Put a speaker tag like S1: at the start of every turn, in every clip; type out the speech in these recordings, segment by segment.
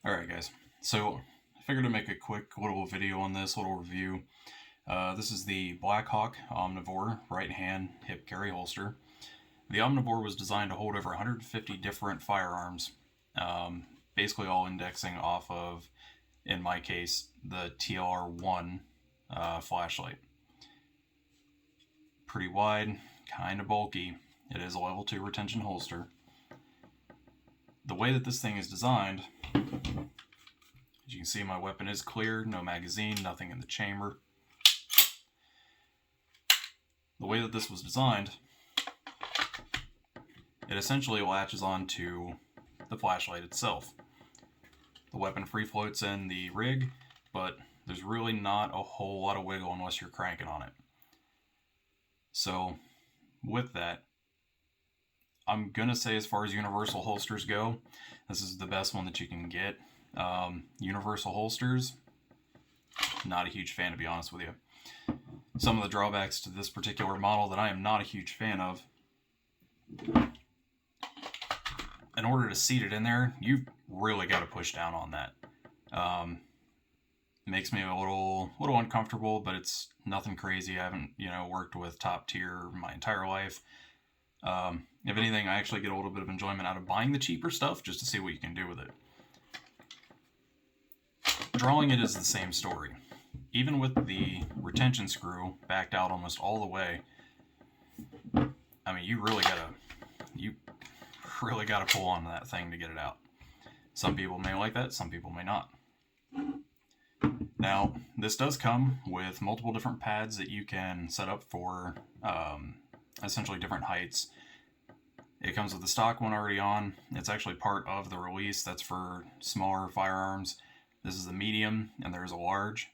S1: Alright guys, so I figured to make a quick little video on this, little review. This is the Blackhawk Omnivore right hand hip carry holster. The Omnivore was designed to hold over 150 different firearms, basically all indexing off of, in my case, the TLR1 flashlight. Pretty wide, kind of bulky. It is a level 2 retention holster. The way that this thing is designed, as you can see, my weapon is clear, no magazine, nothing in the chamber. The way that this was designed, it essentially latches onto the flashlight itself. The weapon free floats in the rig, but there's really not a whole lot of wiggle unless you're cranking on it. So with that, I'm going to say as far as universal holsters go, this is the best one that you can get. Universal holsters, not a huge fan, to be honest with you. Some of the drawbacks to this particular model that I am not a huge fan of, in order to seat it in there, you've really got to push down on that. It makes me a little uncomfortable, but it's nothing crazy. I haven't, worked with top tier my entire life. If anything, I actually get a little bit of enjoyment out of buying the cheaper stuff just to see what you can do with it. Drawing it is the same story. Even with the retention screw backed out almost all the way, I mean, you really gotta pull on that thing to get it out. Some people may like that, some people may not. Now, this does come with multiple different pads that you can set up for essentially different heights. It comes with the stock one already on. It's actually part of the release that's for smaller firearms. This is the medium, and there's a large.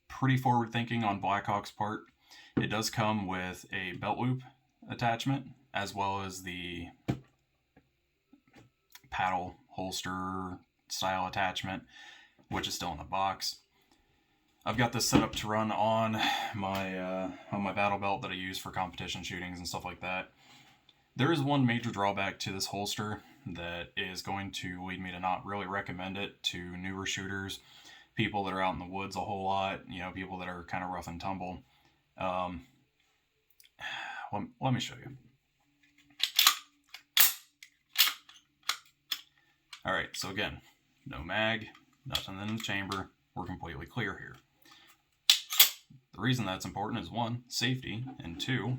S1: Pretty forward thinking on Blackhawk's part. It does come with a belt loop attachment, as well as the paddle holster style attachment, which is still in the box. I've got this set up to run on my battle belt that I use for competition shootings and stuff like that. There is one major drawback to this holster that is going to lead me to not really recommend it to newer shooters, people that are out in the woods a whole lot, people that are kind of rough and tumble. Let me show you. Alright, so again, no mag, nothing in the chamber, we're completely clear here. The reason that's important is 1, safety, and 2,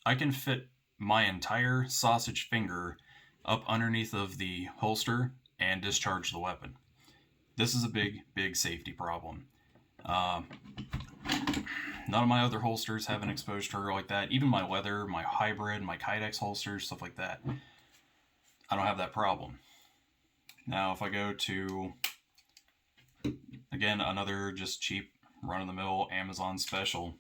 S1: I can fit my entire sausage finger up underneath of the holster and discharge the weapon. This is a big safety problem. None of my other holsters have an exposed trigger like that. Even my leather, my hybrid, my Kydex holsters, stuff like that, I don't have that problem. Now, if I go to, again, another just cheap, run-of-the-mill Amazon special,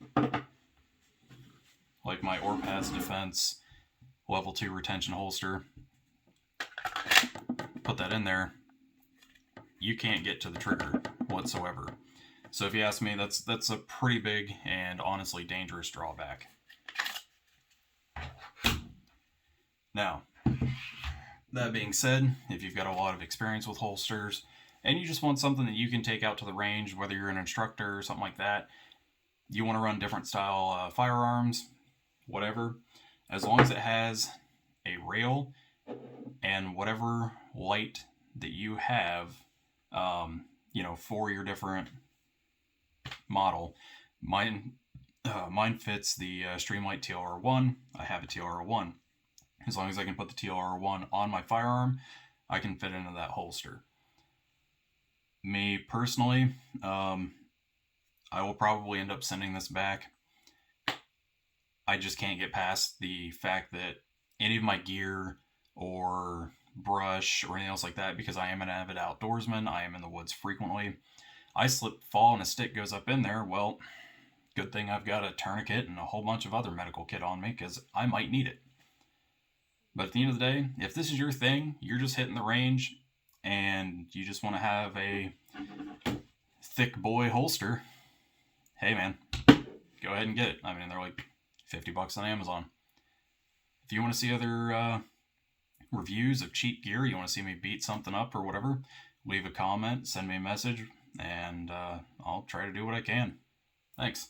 S1: like my Orpaz Defense level 2 retention holster, put that in there, you can't get to the trigger whatsoever. So if you ask me, that's a pretty big and honestly dangerous drawback. Now, that being said, if you've got a lot of experience with holsters and you just want something that you can take out to the range, whether you're an instructor or something like that, you want to run different style firearms, whatever, as long as it has a rail and whatever light that you have, for your different model. Mine fits the Streamlight TLR1. I have a TLR1. As long as I can put the TLR1 on my firearm, I can fit into that holster. Me personally, I will probably end up sending this back. I just can't get past the fact that any of my gear or brush or anything else like that, because I am an avid outdoorsman, I am in the woods frequently. I slip, fall, and a stick goes up in there. Well, good thing I've got a tourniquet and a whole bunch of other medical kit on me, because I might need it. But at the end of the day, if this is your thing, you're just hitting the range, and you just want to have a thick boy holster, hey man, go ahead. ahead and get it. I mean, they're like $50 on Amazon. If you want to see other reviews of cheap gear, you want to see me beat something up or whatever, leave a comment, send me a message, and I'll try to do what I can. Thanks.